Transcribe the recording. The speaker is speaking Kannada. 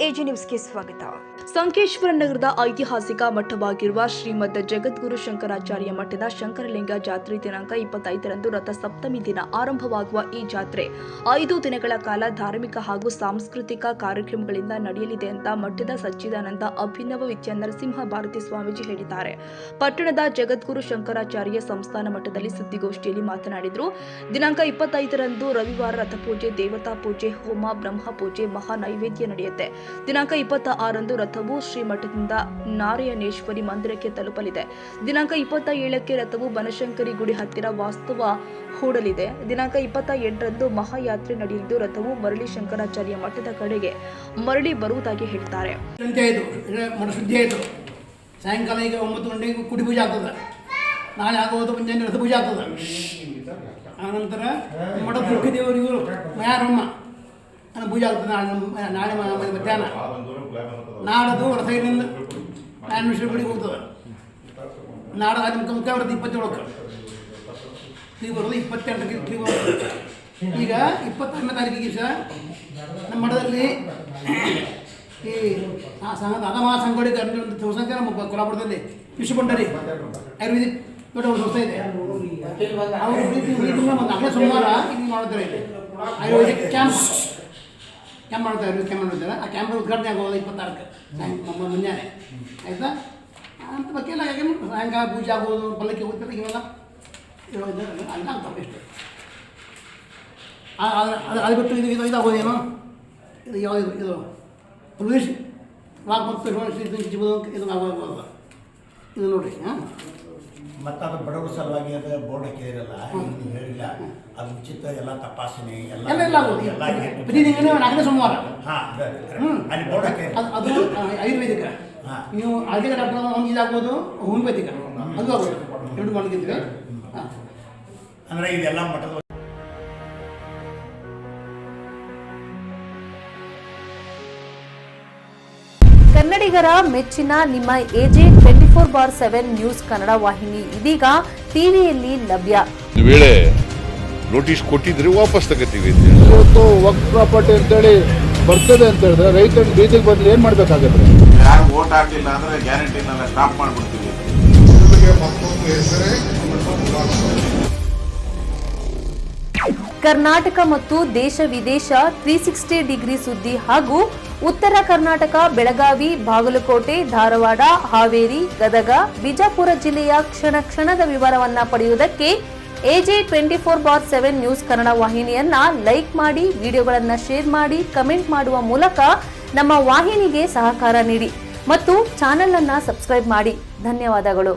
ಎಜಿ ನ್ಯೂಸ್ಗೆ ಸ್ವಾಗತ. ಸಂಕೇಶ್ವರ ನಗರದ ಐತಿಹಾಸಿಕ ಮಠವಾಗಿರುವ ಶ್ರೀಮದ್ ಜಗದ್ಗುರು ಶಂಕರಾಚಾರ್ಯ ಮಠದ ಶಂಕರಲಿಂಗ ಜಾತ್ರೆ ದಿನಾಂಕ 25ರಂದು ರಥ ಸಪ್ತಮಿ ದಿನ ಆರಂಭವಾಗುವ ಈ ಜಾತ್ರೆ 5 ದಿನಗಳ ಕಾಲ ಧಾರ್ಮಿಕ ಹಾಗೂ ಸಾಂಸ್ಕೃತಿಕ ಕಾರ್ಯಕ್ರಮಗಳಿಂದ ನಡೆಯಲಿದೆ ಅಂತ ಮಠದ ಸಚ್ಚಿದಾನಂದ ಅಭಿನವ ವಿದ್ಯಾ ನರಸಿಂಹ ಭಾರತಿ ಸ್ವಾಮೀಜಿ ಹೇಳಿದ್ದಾರೆ. ಪಟ್ಟಣದ ಜಗದ್ಗುರು ಶಂಕರಾಚಾರ್ಯ ಸಂಸ್ಥಾನ ಮಠದಲ್ಲಿ ಸುದ್ದಿಗೋಷ್ಠಿಯಲ್ಲಿ ಮಾತನಾಡಿದರು. ದಿನಾಂಕ 25ರಂದು ರವಿವಾರ ರಥಪೂಜೆ, ದೇವತಾ ಪೂಜೆ, ಹೋಮ, ಬ್ರಹ್ಮ ಪೂಜೆ, ಮಹಾ ನೈವೇದ್ಯ ನಡೆಯುತ್ತೆ. ದಿನಾಂಕ 26ರಂದು ರಥವು ಶ್ರೀಮಠದಿಂದ ನಾರಾಯಣೇಶ್ವರಿ ಮಂದಿರಕ್ಕೆ ತಲುಪಲಿದೆ. ದಿನಾಂಕ 27ಕ್ಕೆ ರಥವು ಬನಶಂಕರಿ ಗುಡಿ ಹತ್ತಿರ ವಾಸ್ತವ ಹೂಡಲಿದೆ. ದಿನಾಂಕ 28ರಂದು ಮಹಾಯಾತ್ರೆ ನಡೆಯಲಿದ್ದು ರಥವು ಮರಳಿ ಶಂಕರಾಚಾರ್ಯ ಮಠದ ಕಡೆಗೆ ಮರಳಿ ಬರುವುದಾಗಿ ಹೇಳಿದ್ದಾರೆ. ಸಾಯಂಕಾಲ ಈಗ 9 ಗಂಟೆಗೆ ಕುಡಿ ಪೂಜೆ ಆಗ್ತದೆ. ನಾಳೆ ಆಗೋದು ಮುಂಜಾನೆ ರಥ ಪೂಜೆ ಆಗ್ತದೆ. ಆನಂತರ ಮಠದ ಮುಖ್ಯ ದೇವರಿಗೂ ಮಯಾರಮ್ಮ ಪೂಜೆ ಆಗ್ತದೆ. ನಾಳೆ ಮಧ್ಯಾಹ್ನ ನಾಡದು ರಥದಿಂದ ನಾರಾಯಣೇಶ್ವರ ಗುಡಿಗೆ ಹೋಗ್ತದೆ. ನಾಡ ಮುಖ್ಯ ಬರೋದು 27ಕ್ಕೆ, ತಿರುಗಿ ಬರೋದು 28ಕ್ಕೆ ತಿರುಗಿ ಬರೋದು. ಈಗ 26ನೇ ತಾರೀಕಿಗೆ ಸಹ ನಮ್ಮ ಮಠದಲ್ಲಿ ಈ ಅದಮಾ ಸಂಘಟಕ ಸಂಸ್ಥೆ ನಮ್ಮ ಕೊಲ್ಲಾಪುರದಲ್ಲಿ ವಿಶ್ವಭಂಡರಿ ಆಯುರ್ವೇದಿಕ್ ದೊಡ್ಡ ಒಂದು ಸಂಸ್ಥೆ ಇದೆ. ಅವರು ಅದೇ ಸೋಮವಾರ ಇಲ್ಲಿ ಮಾಡ್ತಾರೆ. ಆಯುರ್ವೇದಿಕ್ ಕ್ಯಾಂಪ್ ಮಾಡ್ತಾರೆ. ಆಯುರ್ವೇದಿಕ್ ಕ್ಯಾಂಪ್ ಮಾಡ್ತಾರೆ. ಆ ಕ್ಯಾಂಪ್ ಉದ್ಘಾಟನೆ ಆಗೋದು 26ಕ್ಕೆ ಮುಂಜಾನೆ. ಆಯಿತಾ? ಅಂತ ಬಗ್ಗೆ ಎಲ್ಲ ಸಾಯಂಕಾಲ ಪೂಜೆ ಆಗೋದು, ಪಲ್ಲಕ್ಕಿ ಹೋಗ್ತಾರೆ, ಇವೆಲ್ಲ ಅಲ್ಲ ಆಗ್ತವೆ ಎಷ್ಟು. ಅದು ಬಿಟ್ಟು ಇದು ಇದಾಗೋದೇನು, ಇದು ಯಾವುದು ಇದು ಪೊಲೀಸ್ ವಾಗ್ಭಕ್ತ ಇದು ಆಗೋದು ಇದು ನೋಡಿರಿ. ಮತ್ತು ಅದು ಬಡವರ ಸಲುವಾಗಿ ಅದು ಬೋರ್ಡ್ ಹಾಕಿದಿರಲ್ಲ, ನೀವು ಹೇಳಿಲ್ಲ, ಅದು ಉಚಿತ ಎಲ್ಲ ತಪಾಸಣೆ ಎಲ್ಲ ನಾಲ್ಕನೇ ಸೋಮವಾರ ಅಲ್ಲಿ ಬೋರ್ಡ್ ಹಾಕಿದ್ರೆ ಅದು ಆಯುರ್ವೇದಿಕ. ನೀವು ಆಯುರ್ವೇದಿಕ ಡಾಕ್ಟರ್ ಒಂದು ಇದಾಗ್ಬೋದು, ಹೋಮಿಯೋಪತಿಕ ಅದು ಆಗೋದು. ಎರಡು ಮಾಡ್ತಿದ್ವಿ. ಅಂದರೆ ಇದೆಲ್ಲ ಮಠದ ಕನ್ನಡಿಗರ ಮೆಚ್ಚಿನ ನಿಮ್ಮ ಎಜೆ 24/7 ನ್ಯೂಸ್ ಕನ್ನಡ ವಾಹಿನಿ ಇದೀಗ ಟಿವಿಯಲ್ಲಿ ಲಭ್ಯ. ವೇಳೆ ನೋಟಿಸ್ ಕೊಟ್ಟಿದ್ರೆ ವಾಪಸ್ ತಗೋತೀವಿ. ಇವತ್ತು ವಕ್ಫ್ ಪ್ರಾಪರ್ಟಿ ಅಂತೇಳಿ ಬರ್ತದೆ ಅಂತ ಹೇಳಿದ್ರೆ ರೈತರ ಬೀದಿಗೆ ಬದಲು ಏನ್ ಮಾಡ್ಬೇಕಾಗತ್ತೆ? ಯಾರು ವೋಟ್ ಹಾಕಲಿಲ್ಲ ಅಂದ್ರೆ ಗ್ಯಾರಂಟಿನೆಲ್ಲ ಸ್ಟಾಪ್ ಮಾಡ್ಬಿಡ್ತೀವಿ. ಕರ್ನಾಟಕ ಮತ್ತು ದೇಶ ವಿದೇಶ 360 ಡಿಗ್ರಿ ಸುದ್ದಿ ಹಾಗೂ ಉತ್ತರ ಕರ್ನಾಟಕ, ಬೆಳಗಾವಿ, ಬಾಗಲಕೋಟೆ, ಧಾರವಾಡ, ಹಾವೇರಿ, ಗದಗ, ಬಿಜಾಪುರ ಜಿಲ್ಲೆಯ ಕ್ಷಣ ಕ್ಷಣದ ವಿವರವನ್ನ ಪಡೆಯುವುದಕ್ಕೆ ಎಜೆ 24/7 ನ್ಯೂಸ್ ಕನ್ನಡ ವಾಹಿನಿಯನ್ನ ಲೈಕ್ ಮಾಡಿ, ವಿಡಿಯೋಗಳನ್ನ ಶೇರ್ ಮಾಡಿ, ಕಮೆಂಟ್ ಮಾಡುವ ಮೂಲಕ ನಮ್ಮ ವಾಹಿನಿಗೆ ಸಹಕಾರ ನೀಡಿ ಮತ್ತು ಚಾನೆಲ್ ಅನ್ನ ಸಬ್ಸ್ಕ್ರೈಬ್ ಮಾಡಿ. ಧನ್ಯವಾದಗಳು.